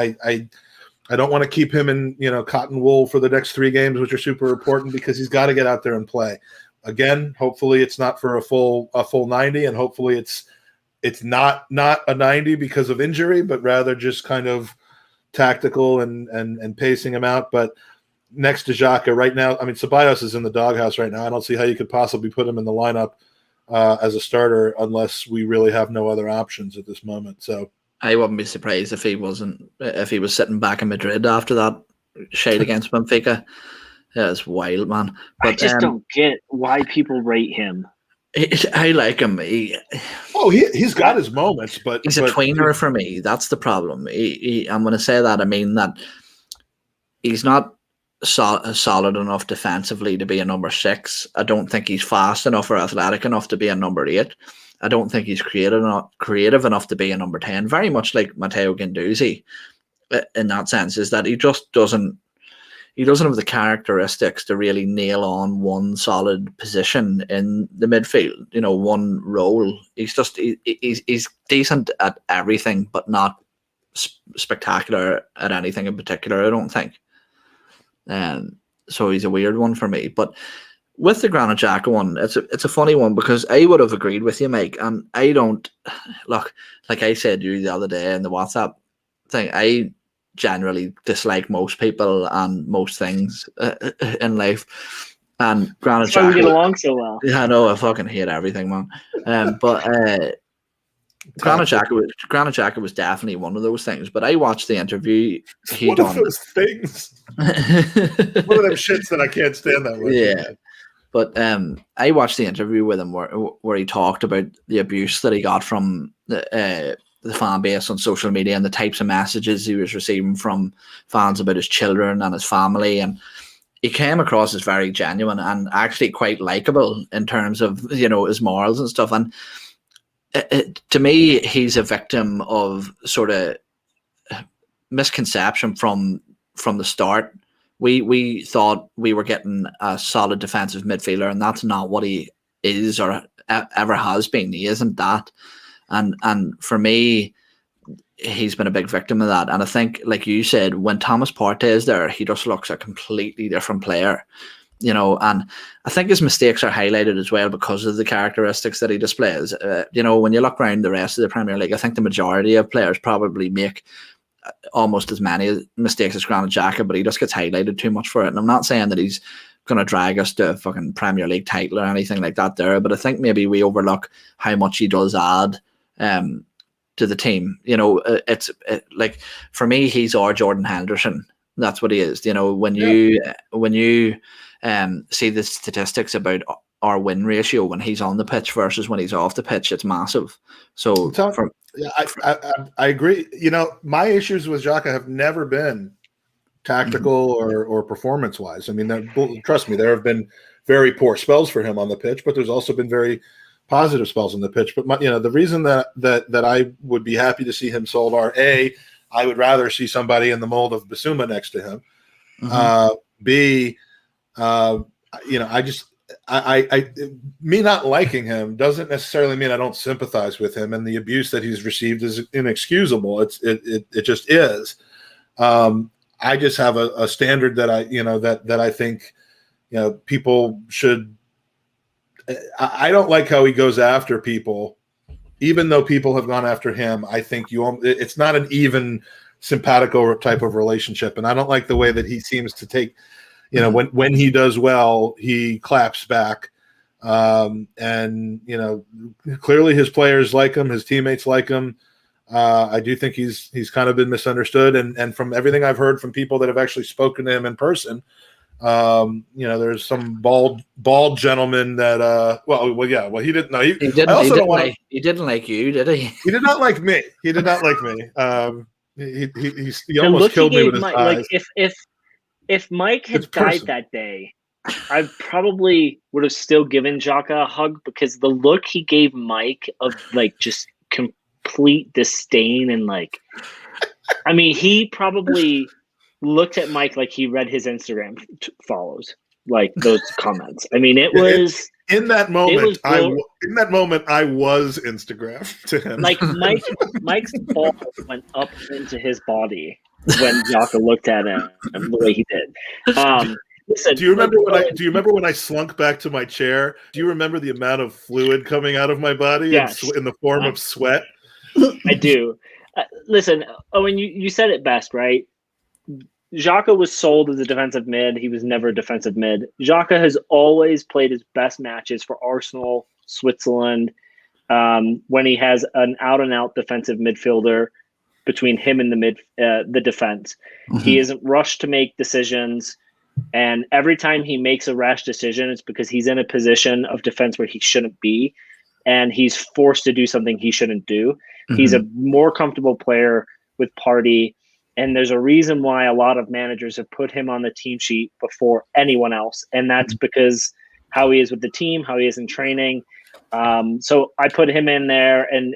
I don't want to keep him in cotton wool for the next 3 games, which are super important because he's got to get out there and play. Again, hopefully it's not for a full 90, and hopefully it's not a 90 because of injury, but rather just kind of tactical and pacing him out. But next to Xhaka right now, I mean, Ceballos is in the doghouse right now. I don't see how you could possibly put him in the lineup as a starter unless we really have no other options at this moment. So I wouldn't be surprised if he was sitting back in Madrid after that shite against Benfica. Yeah, it's wild, man. But I just don't get why people rate him. I like him. He's got his moments, but he's a tweener for me. That's the problem. I'm going to say that. I mean that he's not solid enough defensively to be a number 6. I don't think he's fast enough or athletic enough to be a number 8. I don't think he's creative enough to be a number 10. Very much like Matteo Guendouzi, in that sense, is that he just doesn't. He doesn't have the characteristics to really nail on one solid position in the midfield. You know, one role. He's decent at everything, but not spectacular at anything in particular, I don't think. So he's a weird one for me. But with the Granit Xhaka one, it's a funny one because I would have agreed with you, Mike, and I don't look, like I said to you the other day in the WhatsApp thing, I generally dislike most people and most things in life. And Granit Xhaka, we get along so well. Yeah, I know, I fucking hate everything, man. But Granit Xhaka was definitely one of those things. But I watched the interview he one done. Of those things. One of them shits that I can't stand that much. Yeah. But I watched the interview with him where he talked about the abuse that he got from the fan base on social media and the types of messages he was receiving from fans about his children and his family. And he came across as very genuine and actually quite likable in terms of, you know, his morals and stuff. And to me, he's a victim of sort of misconception from the start. We thought we were getting a solid defensive midfielder, and that's not what he is or ever has been. He isn't that. And for me, he's been a big victim of that. And I think, like you said, when Thomas Partey is there, he just looks a completely different player, you know. And I think his mistakes are highlighted as well because of the characteristics that he displays. You know, when you look around the rest of the Premier League, I think the majority of players probably make almost as many mistakes as Granit Xhaka, but he just gets highlighted too much for it. And I'm not saying that he's going to drag us to a fucking Premier League title or anything like that there, but I think maybe we overlook how much he does add to the team. You know, like for me, he's our Jordan Henderson. That's what he is. You know, when you see the statistics about our win ratio when he's on the pitch versus when he's off the pitch, it's massive. So I agree. You know, my issues with Xhaka have never been tactical or performance wise. I mean, trust me, there have been very poor spells for him on the pitch, but there's also been very positive spells on the pitch. But the reason that I would be happy to see him sold are I would rather see somebody in the mold of Basuma next to him. B, me not liking him doesn't necessarily mean I don't sympathize with him, and the abuse that he's received is inexcusable. It just is. I just have a standard that I think people should. I don't like how he goes after people, even though people have gone after him. I think it's not an even simpatico type of relationship, and I don't like the way that he seems to take. When he does well, he claps back, and clearly his players like him, his teammates like him. I do think he's kind of been misunderstood, and from everything I've heard from people that have actually spoken to him in person, there's some bald gentleman that he didn't know. He didn't like you, did he? He did not like me. He did not like me. He almost killed me with his eyes. Like if Mike had died that day, I probably would have still given Xhaka a hug, because the look he gave Mike of like just complete disdain and like, I mean, he probably looked at Mike like he read his Instagram follows, like those comments. I mean, it was in that moment. I was Instagram to him. Like Mike's ball went up into his body when Xhaka looked at him the way he did. Listen, do you remember when I slunk back to my chair? Do you remember the amount of fluid coming out of my body in the form of sweat? I do. Listen, Owen, you said it best, right? Xhaka was sold as a defensive mid. He was never a defensive mid. Xhaka has always played his best matches for Arsenal, Switzerland, when he has an out-and-out defensive midfielder between him and the defense. He isn't rushed to make decisions, and every time he makes a rash decision, it's because he's in a position of defense where he shouldn't be, and he's forced to do something he shouldn't do. He's a more comfortable player with Partey, and there's a reason why a lot of managers have put him on the team sheet before anyone else, and that's because how he is with the team, how he is in training. So I put him in there, and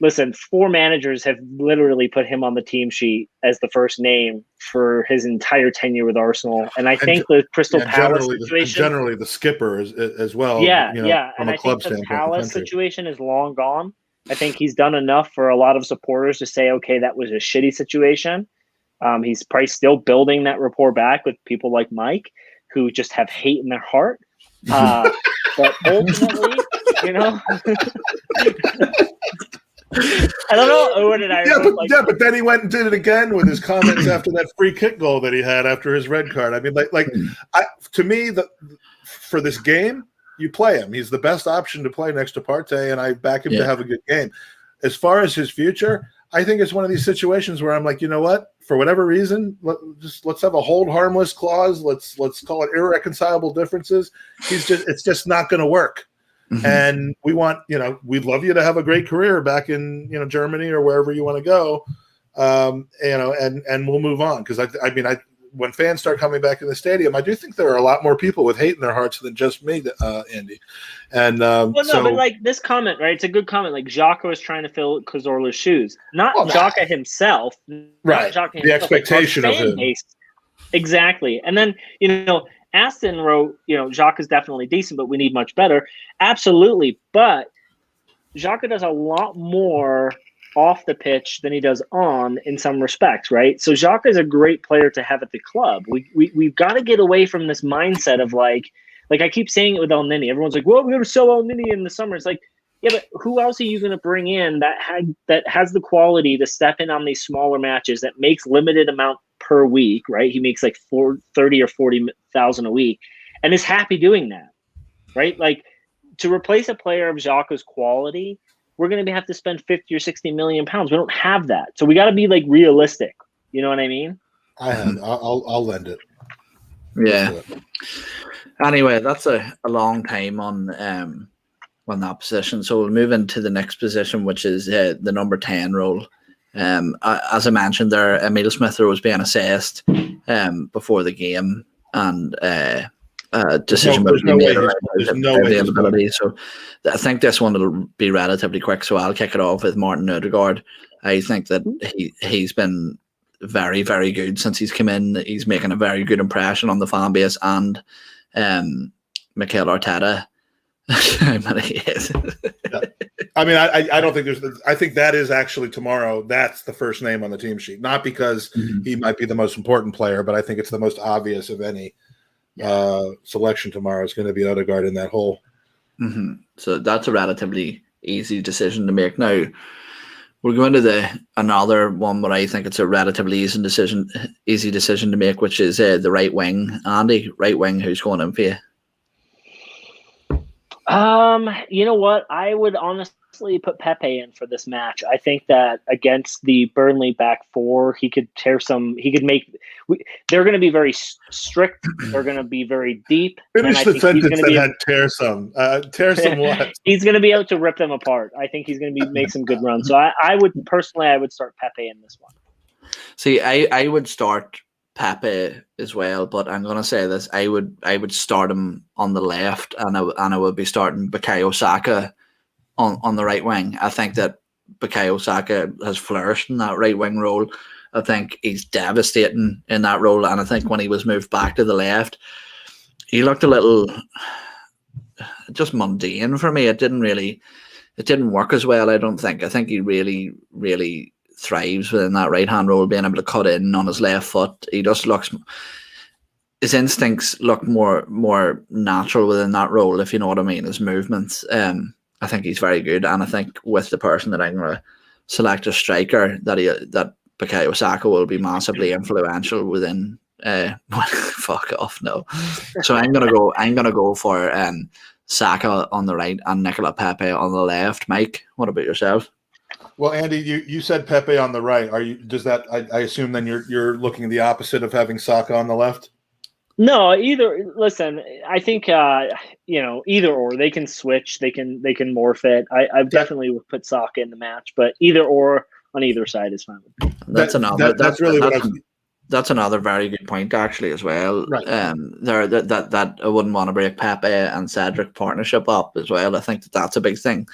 listen, 4 managers have literally put him on the team sheet as the first name for his entire tenure with Arsenal. And I think the Crystal Palace situation, generally the skipper as well. Yeah. From And a club I think the standpoint, Palace situation is long gone. I think he's done enough for a lot of supporters to say, okay, that was a shitty situation. He's probably still building that rapport back with people like Mike, who just have hate in their heart. But ultimately, I don't know, Owen and I. But then he went and did it again with his comments after that free kick goal that he had after his red card. I mean, to me, for this game, you play him. He's the best option to play next to Partey, and I back him to have a good game. As far as his future, I think it's one of these situations where I'm like, you know what? For whatever reason, let's have a hold harmless clause. Let's call it irreconcilable differences. It's just not going to work. And we want, we'd love you to have a great career back in, Germany or wherever you want to go, and we'll move on. Because when fans start coming back in the stadium, I do think there are a lot more people with hate in their hearts than just me, Andy. And but like this comment, right? It's a good comment. Like Xhaka was trying to fill Cazorla's shoes, not Xhaka himself, right? The expectation of him, exactly. And then Aston wrote, Xhaka is definitely decent, but we need much better. Absolutely. But Xhaka does a lot more off the pitch than he does on in some respects, right? So Xhaka is a great player to have at the club. We've got to get away from this mindset of like I keep saying it with El Nini. Everyone's like, well, we're going to sell El Nini in the summer. It's like, yeah, but who else are you going to bring in that has the quality to step in on these smaller matches that makes limited amount per week, right? He makes like 30 or 40,000 a week and is happy doing that, right? Like to replace a player of Xhaka's quality, we're going to have to spend 50 or 60 million pounds. We don't have that. So we got to be like realistic. You know what I mean? I'll lend it. Yeah. Anyway, that's a long time on that position. So we'll move into the next position, which is the number 10 role. As I mentioned there, Emile Smith Rowe was being assessed before the game, and decision was made around availability. So I think this one will be relatively quick. So I'll kick it off with Martin Ødegaard. I think that he's been very, very good since he's come in. He's making a very good impression on the fan base and Mikel Arteta. I mean, I don't think I think that is actually tomorrow. That's the first name on the team sheet, not because he might be the most important player, but I think it's the most obvious of any selection tomorrow is going to be Ødegaard in that hole. So that's a relatively easy decision to make. Now we're going to another one where I think it's a relatively easy decision to make, which is the right wing. Andy, right wing, who's going in for you? You know what? I would honestly put Pepe in for this match. I think that against the Burnley back four, he could tear some. He could make. They're going to be very strict. They're going to be very deep. Finish the sentence that had tear some. Tear some what? He's going to be able to rip them apart. I think he's going to make some good runs. So I would start Pepe in this one. See, I would start Pepe as well, but I'm going to say this: I would start him on the left, and I would be starting Bukayo Saka on the right wing. I think that Bukayo Saka has flourished in that right wing role. I think he's devastating in that role, and I think when he was moved back to the left, he looked a little just mundane for me. It didn't work as well. I don't think. I think he really, really thrives within that right hand role, being able to cut in on his left foot. He just looks. His instincts look more natural within that role, if you know what I mean. His movements. I think he's very good, and I think with the person that I'm going to select as striker, that Bukayo Saka will be massively influential within. Fuck off, no. So I'm gonna go for Saka on the right and Nicola Pepe on the left. Mike, what about yourself? Well, Andy, you said Pepe on the right. Are you? Does that? I assume then you're looking the opposite of having Saka on the left. No, either. Listen, I think either or. They can switch. They can morph it. I've definitely put Saka in the match, but either or on either side is fine. That's another very good point actually as well. Right. That I wouldn't want to break Pepe and Cedric partnership up as well. I think that's a big thing.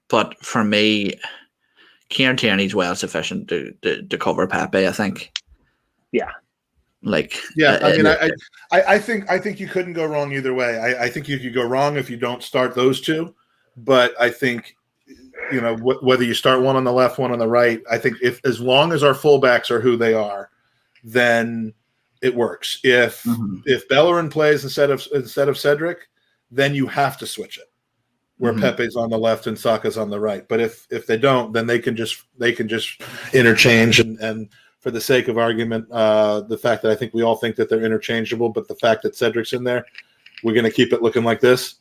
But for me, Kieran Tierney's well sufficient to cover Pepe, I think. Yeah. I think you couldn't go wrong either way. I think you could go wrong if you don't start those two, but I think whether you start one on the left, one on the right, I think as long as our fullbacks are who they are, then it works. If Bellerin plays instead of Cedric, then you have to switch it where Pepe's on the left and Saka's on the right. But if they don't, then they can just interchange and for the sake of argument, the fact that I think we all think that they're interchangeable, but the fact that Cedric's in there, we're going to keep it looking like this.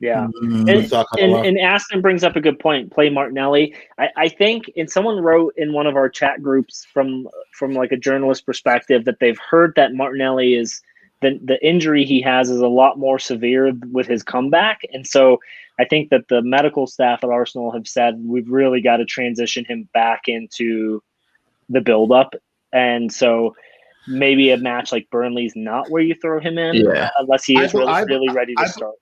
Yeah. And Aston brings up a good point. Play Martinelli. I think, and someone wrote in one of our chat groups from like a journalist perspective that they've heard that Martinelli is the injury he has is a lot more severe with his comeback. And so I think that the medical staff at Arsenal have said we've really got to transition him back into the build-up, and so maybe a match like Burnley's not where you throw him in, unless he is really ready to start.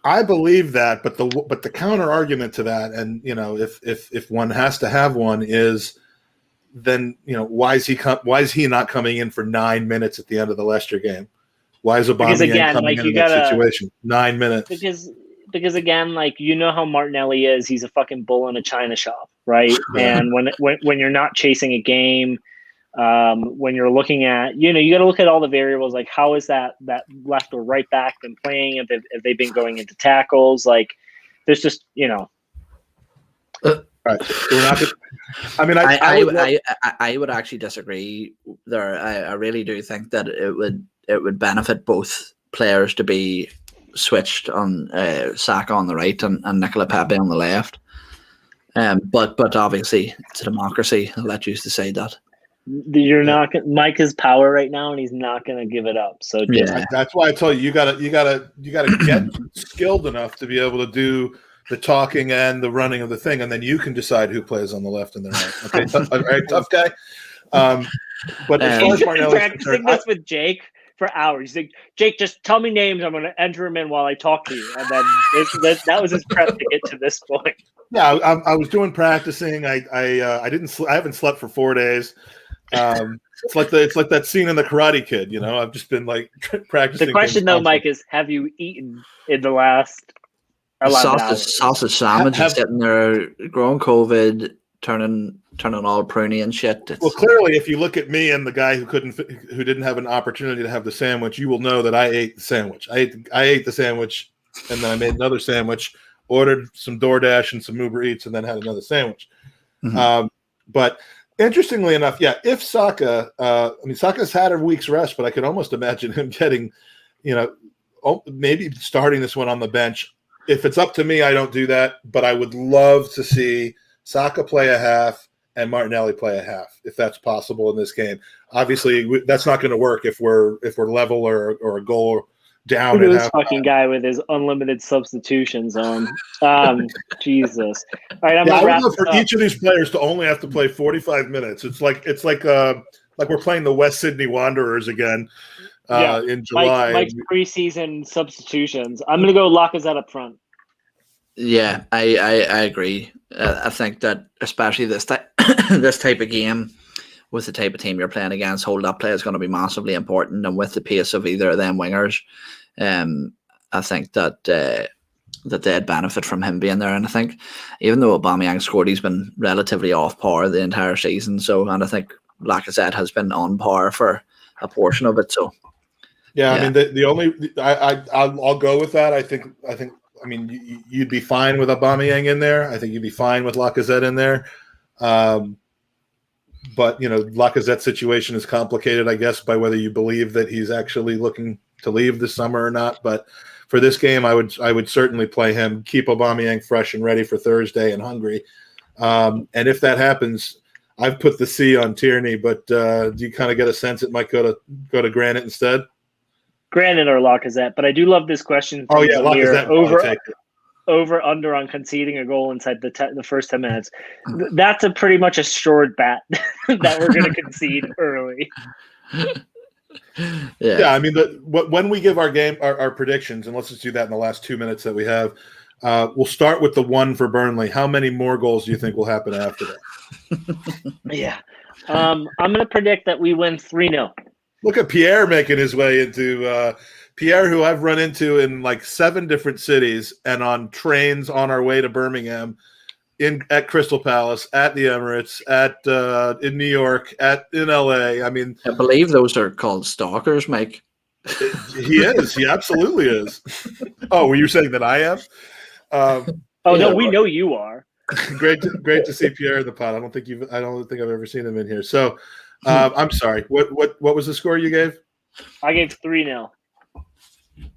I believe that, but the counter argument to that, and if one has to have one, is then why is he not coming in for 9 minutes at the end of the Leicester game? Why is Aubameyang coming in that situation? 9 minutes. Because again, how Martinelli is, he's a fucking bull in a china shop, right? And when you're not chasing a game, when you're looking at, you got to look at all the variables, like how is that left or right back been playing? If they've been going into tackles, there's just, Right. I would actually disagree there. I really do think that it would benefit both players to be switched on Saka on the right and Nicola Pepe on the left. But obviously it's a democracy. I'll let you decide that. You're not. Mike has power right now, and he's not going to give it up. So that's why I tell you gotta get skilled enough to be able to do the talking and the running of the thing, and then you can decide who plays on the left and the right. Okay, tough guy. But as far as Martinelli's practicing this with Jake for hours. He's like, Jake, just tell me names. I'm going to enter him in while I talk to you. And then that was his prep to get to this point. Yeah, I was doing practicing. I haven't slept for 4 days. It's like that scene in The Karate Kid. I've just been practicing. The question though, Mike, is have you eaten in the last 11 hours? Sausage sandwich is sitting there, growing COVID, turning all pruny and shit. Well, clearly, if you look at me and the guy who didn't have an opportunity to have the sandwich, you will know that I ate the sandwich. I ate the sandwich, and then I made another sandwich, ordered some DoorDash and some Uber Eats, and then had another sandwich. Mm-hmm. But interestingly enough, if Saka, Saka's had a week's rest, but I could almost imagine him getting, maybe starting this one on the bench. If it's up to me, I don't do that, but I would love to see Saka play a half and Martinelli play a half, if that's possible in this game. Obviously, that's not going to work if we're level or a goal down. Look at this fucking guy with his unlimited substitutions on. Jesus. All right, I'm gonna wrap up. For each of these players to only have to play 45 minutes. It's like we're playing the West Sydney Wanderers again in July. Mike's preseason substitutions. I'm going to go Lacazette up front. Yeah, I agree. I think that especially this type of game, with the type of team you're playing against, hold-up play is going to be massively important. And with the pace of either of them wingers, I think that they'd benefit from him being there. And I think even though Aubameyang scored, he's been relatively off par the entire season. And I think Lacazette has been on par for a portion of it. So, yeah. I mean, the only I'll go with that. I think. I mean, you'd be fine with Aubameyang in there. I think you'd be fine with Lacazette in there. But, Lacazette's situation is complicated, I guess, by whether you believe that he's actually looking to leave this summer or not. But for this game, I would certainly play him, keep Aubameyang fresh and ready for Thursday and hungry. And if that happens, I've put the C on Tierney, but do you kind of get a sense it might go to Granite instead? Granite or Lacazette, but I do love this question. Oh yeah, Lacazette. Over under on conceding a goal inside the first 10 minutes. That's pretty much assured bet that we're going to concede early. Yeah. I mean, when we give our predictions, and let's just do that in the last 2 minutes that we have. We'll start with the one for Burnley. How many more goals do you think will happen after that? Yeah, I'm going to predict that we win 3-0. Look at Pierre making his way into Pierre, who I've run into in like 7 different cities and on trains on our way to Birmingham, at Crystal Palace, at the Emirates, in New York, in LA. I mean, I believe those are called stalkers, Mike. He is. He absolutely is. Oh, were you saying that I am? No, we know you are. Great to see Pierre in the pod. I don't think I've ever seen him in here. So, I'm sorry. What was the score you gave? I gave 3-0.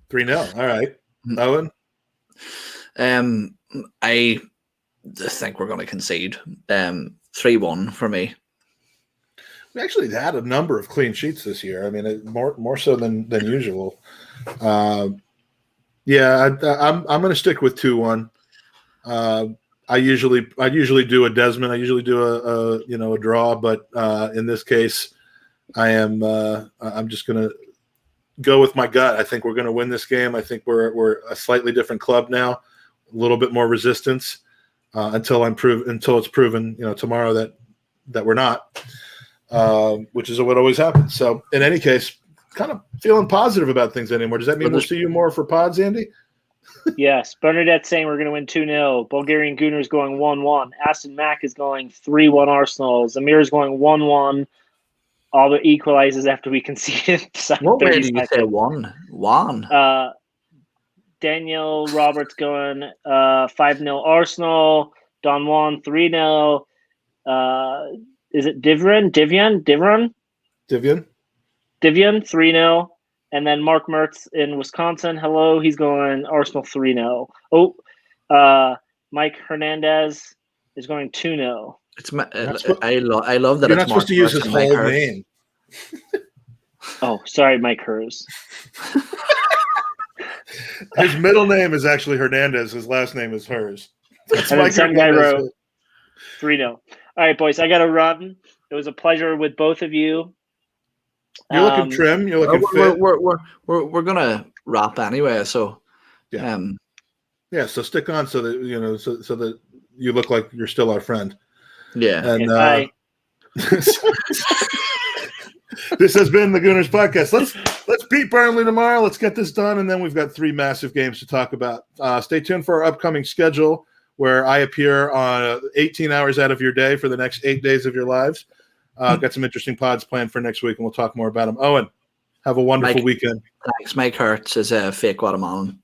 3-0. All right. Owen? I think we're going to concede. 3-1 for me. We actually had a number of clean sheets this year. I mean, more so than usual. I'm going to stick with 2-1. I usually do a Desmond. I usually do a draw, but in this case, I'm just going to go with my gut. I think we're going to win this game. I think we're a slightly different club now, a little bit more resistance until it's proven tomorrow that we're not, which is what always happens. So in any case, kind of feeling positive about things anymore. Does that mean we'll see you more for pods, Andy? Yes. Bernadette's saying we're going to win 2-0. Bulgarian Gooners going 1-1. Aston Mac is going 3-1 Arsenal. Zamir is going 1-1. All the equalizes after we conceded. What way did you say 1? Daniel Roberts going 5-0 Arsenal. Don Juan 3-0. Is it Divian 3-0. And then Mark Mertz in Wisconsin. Hello, he's going Arsenal 3-0. Mike Hernandez is going 2-0. I love that. You're not supposed to use his whole name. Oh, sorry, Mike Hers. His middle name is actually Hernandez. His last name is Hers. That's and then some guy wrote 3-0. All right, boys, I got to run. It was a pleasure with both of you. You're looking trim. You're looking fit. We're gonna wrap anyway. So yeah. So stick on so that so that you look like you're still our friend. Yeah. And this has been the Gooners Podcast. Let's beat Burnley tomorrow. Let's get this done, and then we've got 3 massive games to talk about. Stay tuned for our upcoming schedule, where I appear on 18 hours out of your day for the next 8 days of your lives. Got some interesting pods planned for next week, and we'll talk more about them. Owen, have a wonderful weekend. Thanks. Mike Hertz is a fake Guatemalan.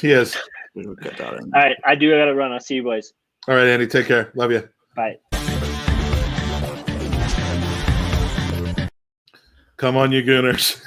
He is. We will get that in. All right, I got to run. I'll see you boys. All right, Andy. Take care. Love you. Bye. Come on, you Gooners.